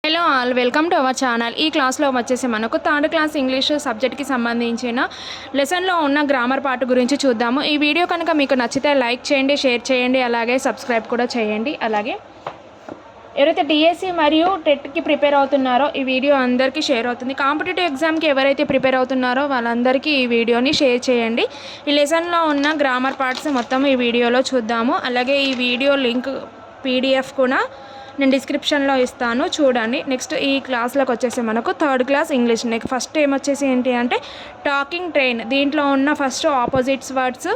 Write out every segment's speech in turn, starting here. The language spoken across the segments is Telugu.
Hello all, welcome to our channel. ఈ క్లాస్లో వచ్చేసి మనకు థర్డ్ క్లాస్ ఇంగ్లీష్ సబ్జెక్ట్కి సంబంధించిన లెసన్లో ఉన్న గ్రామర్ పార్ట్ గురించి చూద్దాము. ఈ వీడియో కనుక మీకు నచ్చితే లైక్ చేయండి, షేర్ చేయండి, అలాగే సబ్స్క్రైబ్ కూడా చేయండి. అలాగే ఎవరైతే డిఎస్సి మరియు టెట్కి ప్రిపేర్ అవుతున్నారో ఈ వీడియో అందరికీ షేర్ అవుతుంది. కాంపిటేటివ్ ఎగ్జామ్కి ఎవరైతే ప్రిపేర్ అవుతున్నారో వాళ్ళందరికీ ఈ వీడియోని షేర్ చేయండి. ఈ లెసన్లో ఉన్న గ్రామర్ పార్ట్స్ మొత్తం ఈ వీడియోలో చూద్దాము. అలాగే ఈ వీడియో లింక్ పీడిఎఫ్ కూడా నేను డిస్క్రిప్షన్లో ఇస్తాను, చూడండి. నెక్స్ట్ ఈ క్లాస్లోకి వచ్చేసి మనకు third class English. Next first ఏమొచ్చేసి ఏంటి అంటే టాకింగ్ ట్రైన్. దీంట్లో ఉన్న first opposites words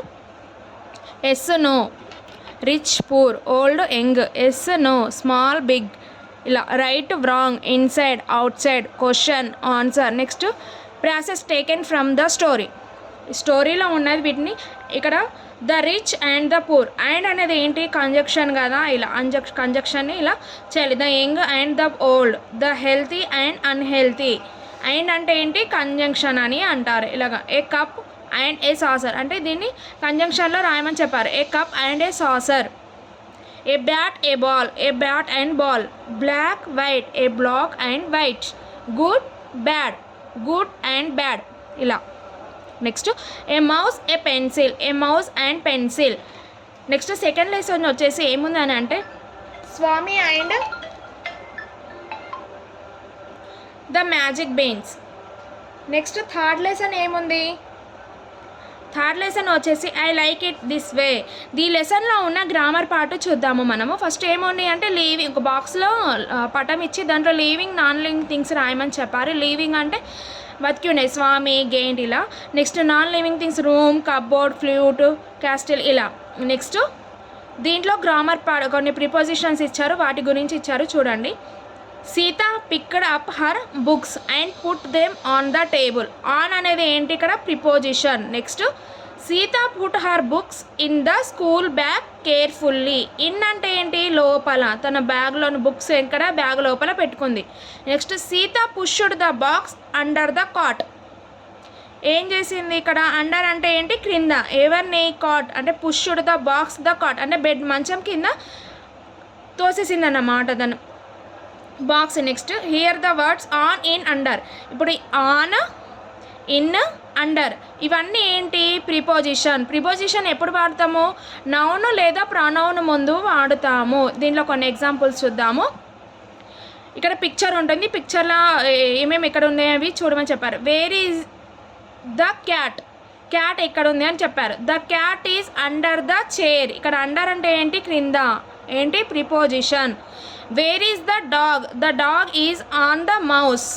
yes no, rich poor, old young, yes no, small big, ఇలా right wrong, inside outside, question answer. Next phrases taken from the story. స్టోరీలో ఉన్నది వీటిని ఇక్కడ the rich and the poor. And అనేది ఏంటి, కంజక్షన్ కదా, ఇలా కంజక్షన్ని ఇలా చేయాలి. The young and the old, the healthy and unhealthy. And అంటే ఏంటి, కంజంక్షన్ అని అంటారు. ఇలాగా a cup and a saucer అంటే దీన్ని కంజంక్షన్లో రాయమని చెప్పారు. A cup and a saucer. A bat a ball, a bat and ball. Black white, a black and white. Good bad, good and bad, ఇలా. Next a mouse a pencil, a mouse and pencil. Next second lesson వచ్చేసి ఏముందని అంటే Swami and the magic beans. Next third lesson ఏముంది, థర్డ్ లెసన్ వచ్చేసి I like it this way. ఈ లెసన్లో ఉన్న గ్రామర్ పార్ట్ చూద్దాము మనము. ఫస్ట్ ఏముంది అంటే లీవింగ్. ఒక బాక్స్లో పటం ఇచ్చి దాంట్లో లీవింగ్ నాన్ లివింగ్ థింగ్స్ రాయమని చెప్పారు. లీవింగ్ అంటే బతికి ఉన్నాయి, స్వామి, గెయింట్, ఇలా. Next non living things room, cupboard, flute, castle, ఇలా. నెక్స్ట్ దీంట్లో గ్రామర్ పార్ట్ కొన్ని ప్రిపోజిషన్స్ ఇచ్చారు, వాటి గురించి ఇచ్చారు, చూడండి. Sita picked up her books and put them on the table. On అనేది ఏంటి ఇక్కడ, preposition. Next Sita put her books in the school bag carefully. In అంటే ఏంటి, లోపల, తన బ్యాగ్లోని బుక్స్ ఎక్కడ బ్యాగ్ లోపల పెట్టుకుంది. Next Sita pushed the box under the cot. ఏం చేసింది ఇక్కడ, అండర్ అంటే ఏంటి, క్రింద, ఎవరిని, కాట్ అంటే pushed the box the cot అంటే బెడ్, మంచం కింద తోసేసింది అన్నమాట తను box. Next here the words on, in, under. ఇప్పుడు ఆన్, ఇన్, అండర్ ఇవన్నీ ఏంటి, ప్రిపోజిషన్. ప్రిపోజిషన్ ఎప్పుడు వాడతాము, నౌన్ లేదా ప్రొనౌన్ ముందు వాడుతాము. దీంట్లో కొన్ని ఎగ్జాంపుల్స్ చూద్దాము. ఇక్కడ పిక్చర్ ఉంటుంది, పిక్చర్లో ఏమేమి ఎక్కడ ఉన్నాయి అవి చూడమని చెప్పారు. Where is the cat, cat ఎక్కడ ఉంది అని చెప్పారు. The cat is under the chair. ఇక్కడ అండర్ అంటే ఏంటి, క్రింద, ఏంటి, preposition. Where is the dog, the dog is on the mouse.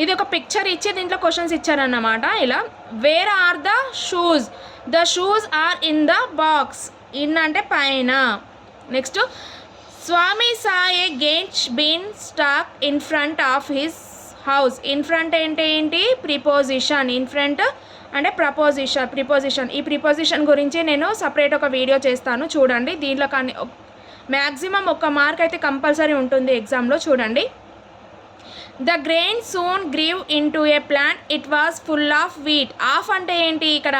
ఇది ఒక పిక్చర్ ఇచ్చి దీంట్లో క్వశ్చన్స్ ఇచ్చారన్నమాట, ఇలా. Where are the shoes, the shoes are in the box. In అంటే పైన. నెక్స్ట్ స్వామి సా ఏ గెంచ్ beanstalk in front of his house. In front అంటే ఏంటి, ప్రిపోజిషన్. ఇన్ ఫ్రంట్ అంటే ప్రిపోజిషన్. ఈ ప్రిపోజిషన్ గురించి నేను సపరేట్ ఒక వీడియో చేస్తాను, చూడండి. దీంట్లో కానీ మ్యాక్సిమం ఒక మార్క్ అయితే కంపల్సరీ ఉంటుంది ఎగ్జామ్లో, చూడండి. The grain soon grew into a plant, it was full of wheat. Of అంటే ఏంటి ఇక్కడ,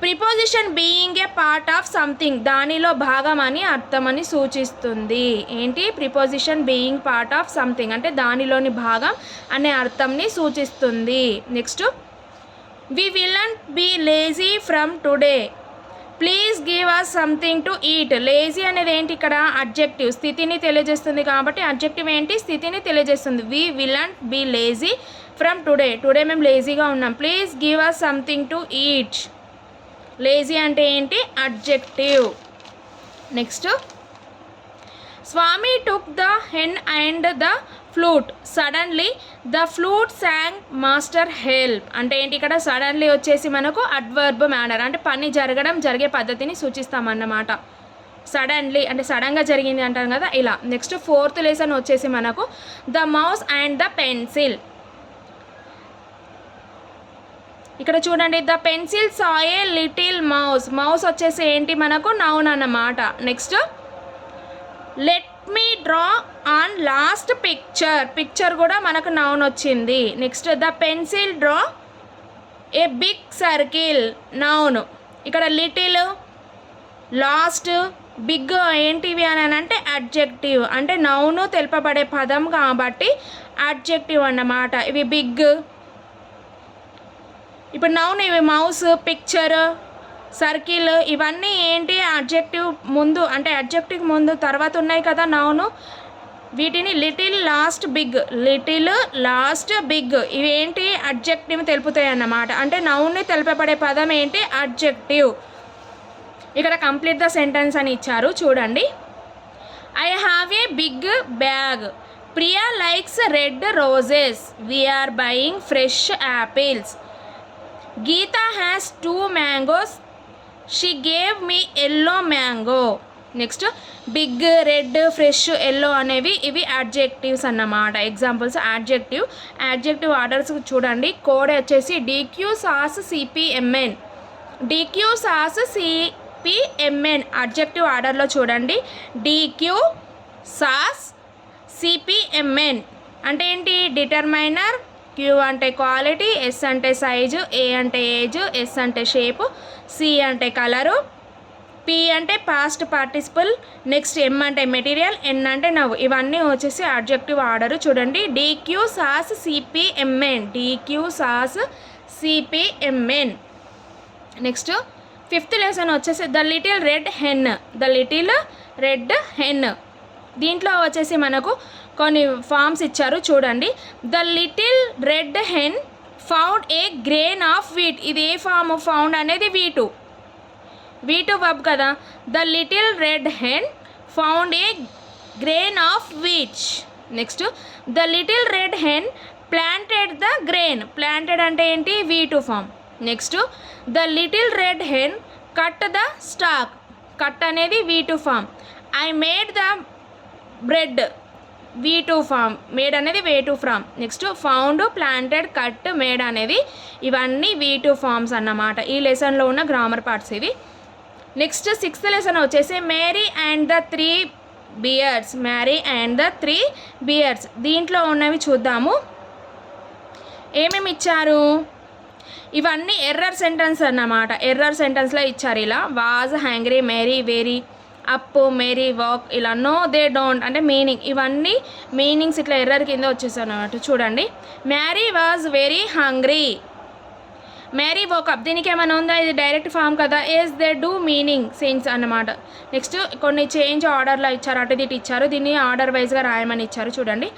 preposition being a part of something, దానిలో భాగం అని అర్థం అని సూచిస్తుంది. ఏంటి, preposition being part of something అంటే దానిలోని భాగం అనే అర్థంని సూచిస్తుంది. Next we won't be lazy from today, please give us something to eat. Lazy అనేది ఏంటి ఇక్కడ, అడ్జెక్టివ్, స్థితిని తెలియజేస్తుంది కాబట్టి అడ్జెక్టివ్ ఏంటి, స్థితిని తెలియజేస్తుంది. We won't be lazy from today, today మేము లేజీగా ఉన్నాం. Please give us something to eat. Lazy అంటే ఏంటి, adjective. Next Swami took the hen and the flute, suddenly the flute sang master help. అంటే ఏంటి ఇక్కడ, సడన్లీ వచ్చేసి మనకు అడ్వర్బ్ మ్యానర్ అంటే పని జరగడం, జరిగే పద్ధతిని సూచిస్తామన్నమాట. సడన్లీ అంటే సడన్గా జరిగింది అంటాం కదా, ఇలా. నెక్స్ట్ ఫోర్త్ లెసన్ వచ్చేసి మనకు the mouse and the pencil. ఇక్కడ చూడండి, the pencil saw a little mouse. Mouse వచ్చేసి ఏంటి మనకు, నౌన్ అన్నమాట. Next let me draw on last picture. Picture కూడా మనకు నౌన్ వచ్చింది. Next the pencil draw a big circle, noun. ఇక్కడ లిటిల్, లాస్ట్, బిగ్ ఏంటివి అని అంటే అడ్జెక్టివ్, అంటే నౌను తెలుపబడే పదం కాబట్టి అడ్జెక్టివ్ అన్నమాట. ఇవి బిగ్. ఇప్పుడు నౌన్ ఇవి మౌస్, పిక్చర్, సర్కిల్ ఇవన్నీ ఏంటి అడ్జెక్టివ్ ముందు, అంటే అడ్జెక్టివ్ ముందు తర్వాత ఉన్నాయి కదా నౌను. వీటిని little, last, big, little, last, big ఇవి ఏంటి అడ్జెక్టివ్ తెలుపుతాయి అన్నమాట. అంటే నౌన్ని తెలుపబడే పదం ఏంటి అడ్జెక్టివ్. ఇక్కడ కంప్లీట్ ద సెంటెన్స్ అని ఇచ్చారు చూడండి. I have a big bag. Priya likes red roses. We are buying fresh apples. Geeta has 2 mangoes. She gave me yellow mango. Next big, red, fresh, yellow అనేవి ఇవి అడ్జెక్టివ్స్ అన్నమాట. ఎగ్జాంపుల్స్ యాడ్జెక్టివ్ ఆర్డర్స్ చూడండి. కోడ్ వచ్చేసి DQ SAS CPMN. DQ SAS CPMN adjective ఆర్డర్లో చూడండి. డిక్యూ సాస్ సిపిఎంఎన్ అంటే ఏంటి డిటర్మైనర్, క్యూ అంటే క్వాలిటీ, ఎస్ అంటే సైజు, ఏ అంటే ఏజ్, ఎస్ అంటే షేపు, సి అంటే కలరు, పి అంటే పాస్ట్ పార్టిసిపల్, నెక్స్ట్ ఎం అంటే మెటీరియల్, ఎన్ అంటే నవ్వు. ఇవన్నీ వచ్చేసి అడ్జెక్టివ్ ఆర్డర్ చూడండి. DQ SAS CPMN, DQ SAS CPMN. Next 5th lesson వచ్చేసి the little red hen. The little red hen దీంట్లో వచ్చేసి మనకు కొన్ని ఫార్మ్స్ ఇచ్చారు చూడండి. The little red hen found a grain of wheat. ఇది ఏ ఫామ్? ఫౌండ్ అనేది V2 వర్బ్ కదా. The little red hen found a grain of wheat. Next the little red hen planted the grain. Planted అంటే ఏంటి V2 form. Next the little red hen cut the stalk. Cut అనేది V2 form. I made the bread V2 form. Made అనేది V2 form. Next found, planted, cut, made అనేది ఇవన్నీ V2 ఫామ్స్ అన్నమాట. ఈ లెసన్లో ఉన్న గ్రామర్ పార్ట్స్ ఇవి. నెక్స్ట్ 6th లెసన్ వచ్చేసి Mary and the 3 beards. Mary and the 3 beards దీంట్లో ఉన్నవి చూద్దాము. ఏమేమి ఇచ్చారు? ఇవన్నీ ఎర్రర్ సెంటెన్స్ అన్నమాట. ఎర్రర్ సెంటెన్స్లో ఇచ్చారు ఇలా. Was hungry, Mary very, up, Mary walk, ఇలా నో దే డోంట్ అంటే మీనింగ్. ఇవన్నీ మీనింగ్స్ ఇట్లా ఎర్రర్ కింద వచ్చేసాయి అన్నమాట. చూడండి. Mary was very hungry. Mary woke up దీనికి ఏమైనా ఉందా? ఇది డైరెక్ట్ ఫామ్ కదా. Yes they do meaning sense అన్నమాట. నెక్స్ట్ కొన్ని చేంజ్ ఆర్డర్లో ఇచ్చారు, అటు ఇటు ఇచ్చారు. దీన్ని ఆర్డర్ వైజ్గా రాయమని ఇచ్చారు చూడండి.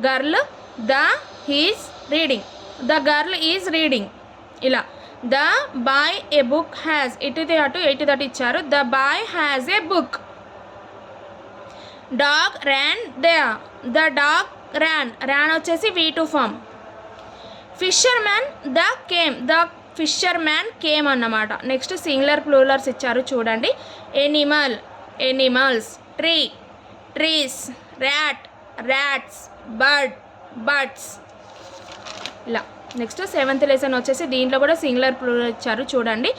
Girl the is reading. The girl is reading ఇలా. The boy a book has ఇటు అటు ఇచ్చారు. The boy has a book. Dog ran the dog ran వచ్చేసి V2 form. Fisherman the fisherman came అన్నమాట. నెక్స్ట్ సింగులర్ ప్లూరల్స్ ఇచ్చారు చూడండి. Animal animals, trees, rats, birds ఇలా. నెక్స్ట్ 7th లెసన్ వచ్చేసి దీంట్లో కూడా సింగులర్ ప్లూరల్ ఇచ్చారు చూడండి.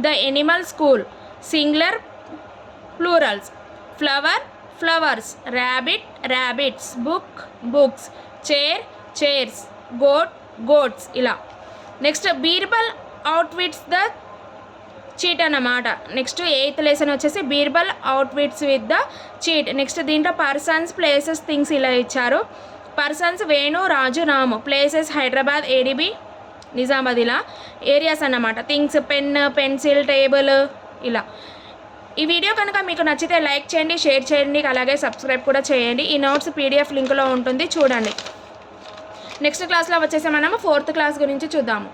The animal school singular plurals. Flowers, rabbits, books, chairs, goats ఇలా. Next Birbal outwits the cheat అన్నమాట. నెక్స్ట్ 8th లెసన్ వచ్చేసి Birbal outwits with the cheat. Next దీంట్లో పర్సన్స్, ప్లేసెస్, థింగ్స్ ఇలా ఇచ్చారు. Persons Venu, Raju, Ramu. Places Hyderabad, ADB, Nizamabad ఇలా. ఏరియాస్ అన్నమాట. థింగ్స్ పెన్, పెన్సిల్, టేబుల్ ఇలా. ఈ వీడియో కనుక మీకు నచ్చితే లైక్ చేయండి, షేర్ చేయండి, అలాగే సబ్స్క్రైబ్ కూడా చేయండి. ఈ నోట్స్ PDF లింక్లో ఉంటుంది చూడండి. నెక్స్ట్ క్లాస్లో వచ్చేసి మనము 4th క్లాస్ గురించి చూద్దాము.